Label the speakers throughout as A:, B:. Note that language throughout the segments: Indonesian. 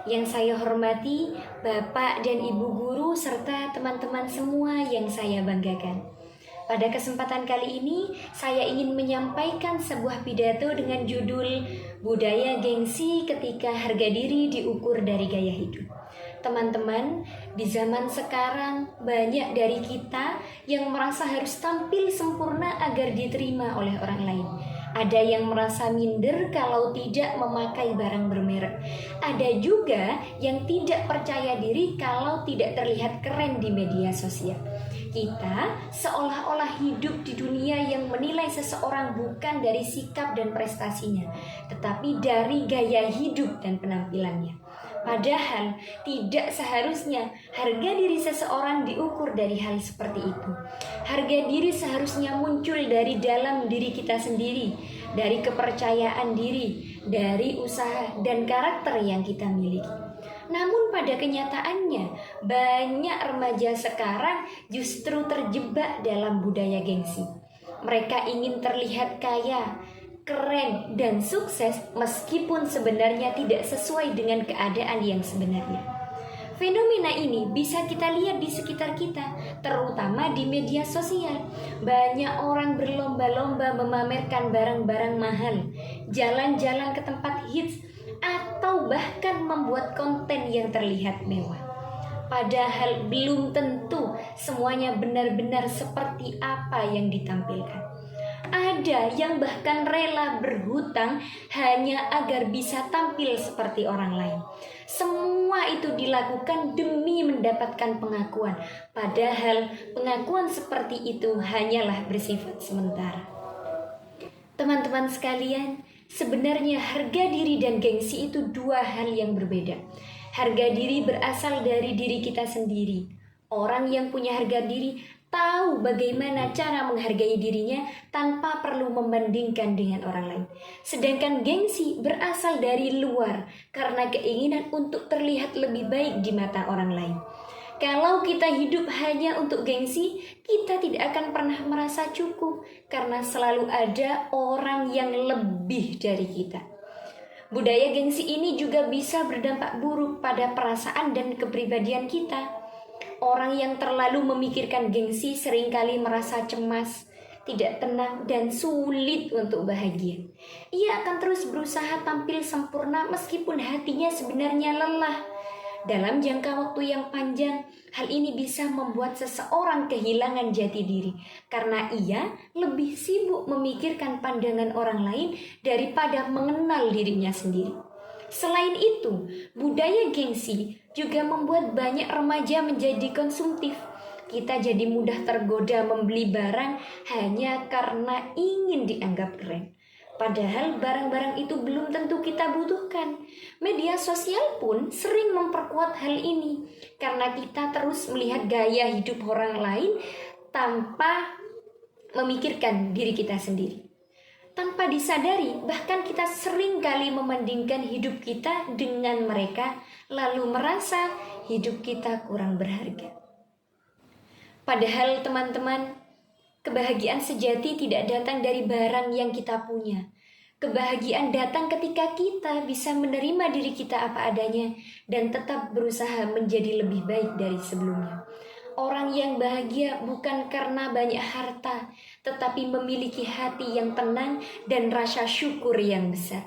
A: Yang saya hormati Bapak dan Ibu guru serta teman-teman semua yang saya banggakan. Pada kesempatan kali ini, saya ingin menyampaikan sebuah pidato dengan judul Budaya Gengsi Ketika Harga Diri Diukur dari Gaya Hidup. Teman-teman, di zaman sekarang banyak dari kita yang merasa harus tampil sempurna agar diterima oleh orang lain. Ada yang merasa minder kalau tidak memakai barang bermerek. Ada juga yang tidak percaya diri kalau tidak terlihat keren di media sosial. Kita seolah-olah hidup di dunia yang menilai seseorang bukan dari sikap dan prestasinya, tetapi dari gaya hidup dan penampilannya. Padahal tidak seharusnya harga diri seseorang diukur dari hal seperti itu. Harga diri seharusnya muncul dari dalam diri kita sendiri, dari kepercayaan diri, dari usaha dan karakter yang kita miliki. Namun pada kenyataannya, banyak remaja sekarang justru terjebak dalam budaya gengsi. Mereka ingin terlihat kaya, keren, dan sukses meskipun sebenarnya tidak sesuai dengan keadaan yang sebenarnya. Fenomena ini bisa kita lihat di sekitar kita, terutama di media sosial. Banyak orang berlomba-lomba memamerkan barang-barang mahal, jalan-jalan ke tempat hits, atau bahkan membuat konten yang terlihat mewah. Padahal belum tentu semuanya benar-benar seperti apa yang ditampilkan. Ada yang bahkan rela berhutang hanya agar bisa tampil seperti orang lain. Semua itu dilakukan demi mendapatkan pengakuan. Padahal pengakuan seperti itu hanyalah bersifat sementara. Teman-teman sekalian, sebenarnya harga diri dan gengsi itu dua hal yang berbeda. Harga diri berasal dari diri kita sendiri. Orang yang punya harga diri tahu bagaimana cara menghargai dirinya tanpa perlu membandingkan dengan orang lain. Sedangkan gengsi berasal dari luar karena keinginan untuk terlihat lebih baik di mata orang lain. Kalau kita hidup hanya untuk gengsi, kita tidak akan pernah merasa cukup karena selalu ada orang yang lebih dari kita. Budaya gengsi ini juga bisa berdampak buruk pada perasaan dan kepribadian kita. Orang yang terlalu memikirkan gengsi seringkali merasa cemas, tidak tenang, dan sulit untuk bahagia. Ia akan terus berusaha tampil sempurna meskipun hatinya sebenarnya lelah. Dalam jangka waktu yang panjang, hal ini bisa membuat seseorang kehilangan jati diri karena ia lebih sibuk memikirkan pandangan orang lain daripada mengenal dirinya sendiri. Selain itu, budaya gengsi juga membuat banyak remaja menjadi konsumtif. Kita jadi mudah tergoda membeli barang hanya karena ingin dianggap keren. Padahal barang-barang itu belum tentu kita butuhkan. Media sosial pun sering memperkuat hal ini karena kita terus melihat gaya hidup orang lain tanpa memikirkan diri kita sendiri. Tanpa disadari, bahkan kita sering kali membandingkan hidup kita dengan mereka, lalu merasa hidup kita kurang berharga. Padahal teman-teman, kebahagiaan sejati tidak datang dari barang yang kita punya. Kebahagiaan datang ketika kita bisa menerima diri kita apa adanya dan tetap berusaha menjadi lebih baik dari sebelumnya. Orang yang bahagia bukan karena banyak harta, tetapi memiliki hati yang tenang dan rasa syukur yang besar.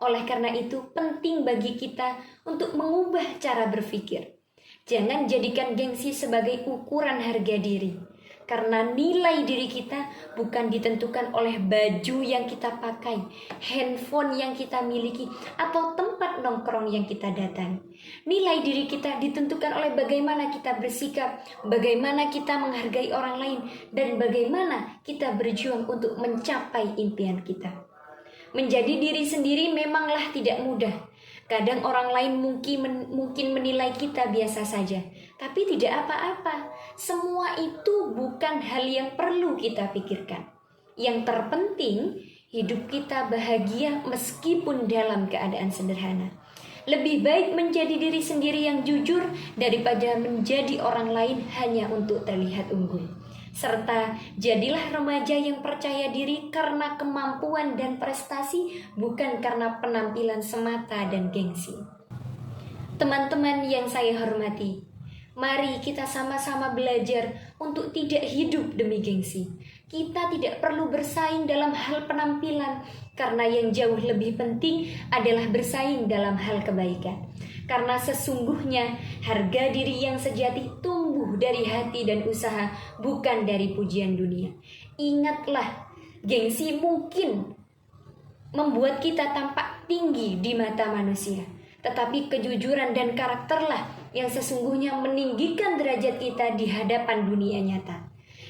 A: Oleh karena itu, penting bagi kita untuk mengubah cara berpikir. Jangan jadikan gengsi sebagai ukuran harga diri. Karena nilai diri kita bukan ditentukan oleh baju yang kita pakai, handphone yang kita miliki, atau tempat nongkrong yang kita datangi. Nilai diri kita ditentukan oleh bagaimana kita bersikap, bagaimana kita menghargai orang lain, dan bagaimana kita berjuang untuk mencapai impian kita. Menjadi diri sendiri memanglah tidak mudah. Kadang orang lain mungkin menilai kita biasa saja, tapi tidak apa-apa. Semua itu bukan hal yang perlu kita pikirkan. Yang terpenting, hidup kita bahagia meskipun dalam keadaan sederhana. Lebih baik menjadi diri sendiri yang jujur daripada menjadi orang lain hanya untuk terlihat unggul. Serta jadilah remaja yang percaya diri karena kemampuan dan prestasi, bukan karena penampilan semata dan gengsi. Teman-teman yang saya hormati, mari kita sama-sama belajar untuk tidak hidup demi gengsi. Kita tidak perlu bersaing dalam hal penampilan, karena yang jauh lebih penting adalah bersaing dalam hal kebaikan. Karena sesungguhnya harga diri yang sejati tumbuh dari hati dan usaha, bukan dari pujian dunia. Ingatlah, gengsi mungkin membuat kita tampak tinggi di mata manusia, tetapi kejujuran dan karakterlah yang sesungguhnya meninggikan derajat kita di hadapan dunia nyata.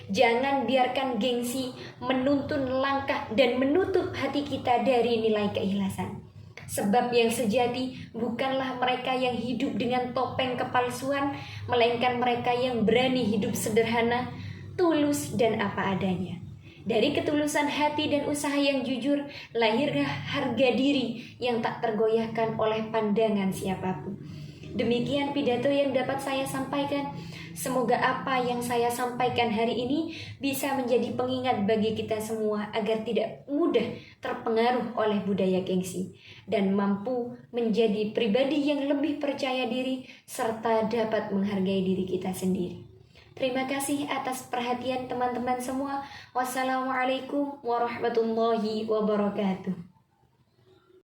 A: Jangan biarkan gengsi menuntun langkah dan menutup hati kita dari nilai keikhlasan. Sebab yang sejati bukanlah mereka yang hidup dengan topeng kepalsuan, melainkan mereka yang berani hidup sederhana, tulus dan apa adanya. Dari ketulusan hati dan usaha yang jujur, lahirlah harga diri yang tak tergoyahkan oleh pandangan siapapun. Demikian pidato yang dapat saya sampaikan. Semoga apa yang saya sampaikan hari ini bisa menjadi pengingat bagi kita semua agar tidak mudah terpengaruh oleh budaya gengsi dan mampu menjadi pribadi yang lebih percaya diri serta dapat menghargai diri kita sendiri. Terima kasih atas perhatian teman-teman semua. Wassalamualaikum warahmatullahi wabarakatuh.